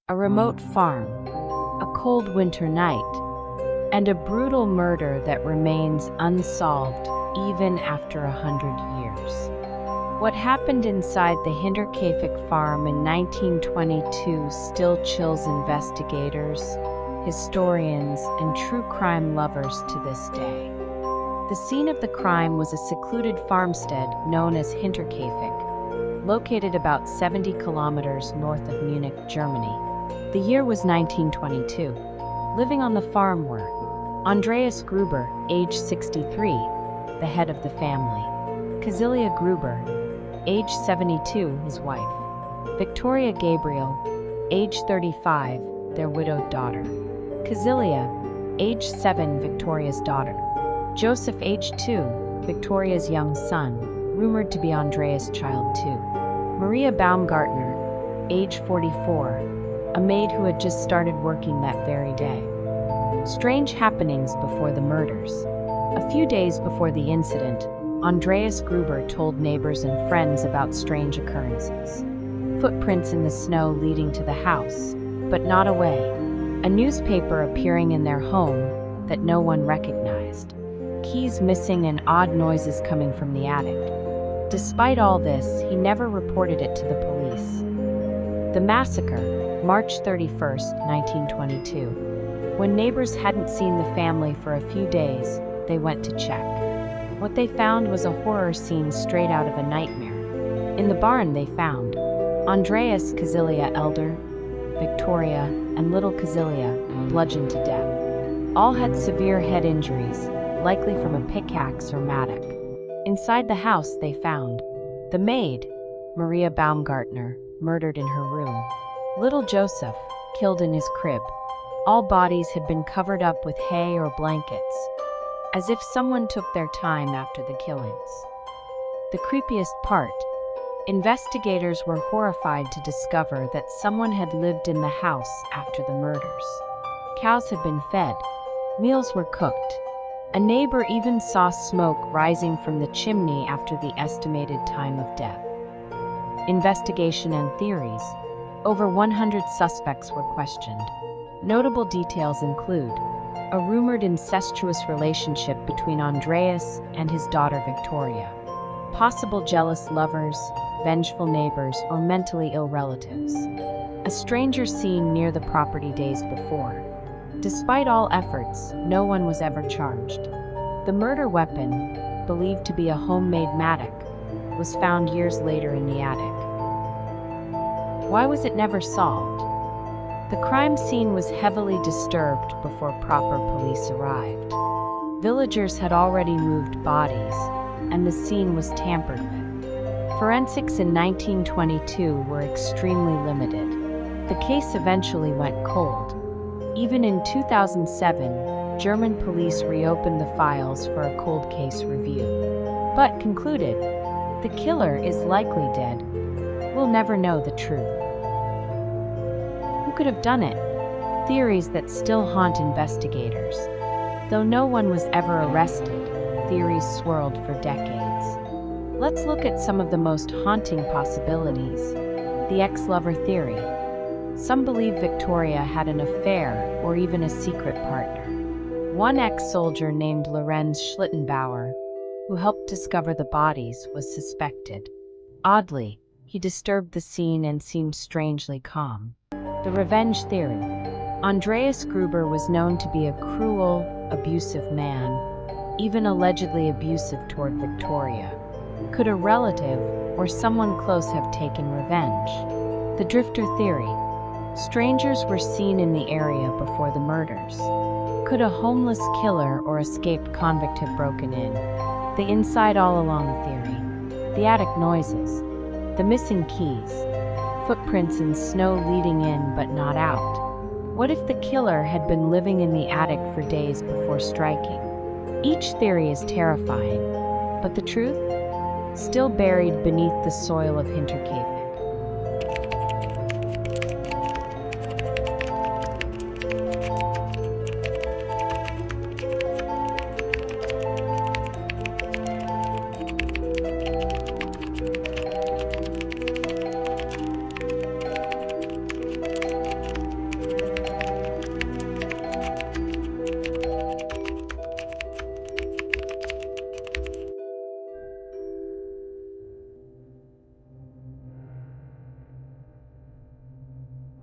a remote farm, a cold winter night, and a brutal murder that remains unsolved even after 100 years. What happened inside the Hinterkaifeck farm in 1922 still chills investigators, historians, and true crime lovers to this day. The scene of the crime was a secluded farmstead known as Hinterkaifeck, located about 70 kilometers north of Munich, Germany. The year was 1922. Living on the farm were Andreas Gruber, age 63, the head of the family; Cecilia Gruber, age 72, his wife; Victoria Gabriel, age 35, their widowed daughter; Cecilia, age 7, Victoria's daughter; Joseph, age 2, Victoria's young son, rumored to be Andreas' child too; Maria Baumgartner, age 44, a maid who had just started working that very day. Strange happenings before the murders. A few days before the incident, Andreas Gruber told neighbors and friends about strange occurrences. Footprints in the snow leading to the house, but not a way. A newspaper appearing in their home that no one recognized. Keys missing and odd noises coming from the attic. Despite all this, he never reported it to the police. The massacre, March 31, 1922. When neighbors hadn't seen the family for a few days, they went to check. What they found was a horror scene straight out of a nightmare. In the barn they found Andreas, Cecilia elder, Victoria, and little Cecilia bludgeoned to death. All had severe head injuries, likely from a pickaxe or mattock. Inside the house they found the maid, Maria Baumgartner, murdered in her room; little Joseph, killed in his crib. All bodies had been covered up with hay or blankets, as if someone took their time after the killings. The creepiest part, investigators were horrified to discover that someone had lived in the house after the murders. Cows had been fed, meals were cooked. A neighbor even saw smoke rising from the chimney after the estimated time of death. Investigation and theories. Over 100 suspects were questioned. Notable details include a rumored incestuous relationship between Andreas and his daughter Victoria, possible jealous lovers, vengeful neighbors, or mentally ill relatives, a stranger seen near the property days before. Despite all efforts, no one was ever charged. The murder weapon, believed to be a homemade mattock, was found years later in the attic. Why was it never solved? The crime scene was heavily disturbed before proper police arrived. Villagers had already moved bodies, and the scene was tampered with. Forensics in 1922 were extremely limited. The case eventually went cold. Even in 2007, German police reopened the files for a cold case review, but concluded, the killer is likely dead. We'll never know the truth. Who could have done it? Theories that still haunt investigators. Though no one was ever arrested, theories swirled for decades. Let's look at some of the most haunting possibilities. The ex-lover theory. Some believe Victoria had an affair or even a secret partner. One ex-soldier named Lorenz Schlittenbauer, who helped discover the bodies, was suspected. Oddly, he disturbed the scene and seemed strangely calm. The revenge theory. Andreas Gruber was known to be a cruel, abusive man, even allegedly abusive toward Victoria. Could a relative or someone close have taken revenge? The drifter theory. Strangers were seen in the area before the murders. Could a homeless killer or escaped convict have broken in? The inside all along theory. The attic noises. The missing keys. Footprints in snow leading in but not out. What if the killer had been living in the attic for days before striking? Each theory is terrifying, but the truth? Still buried beneath the soil of Hinterkaifeck.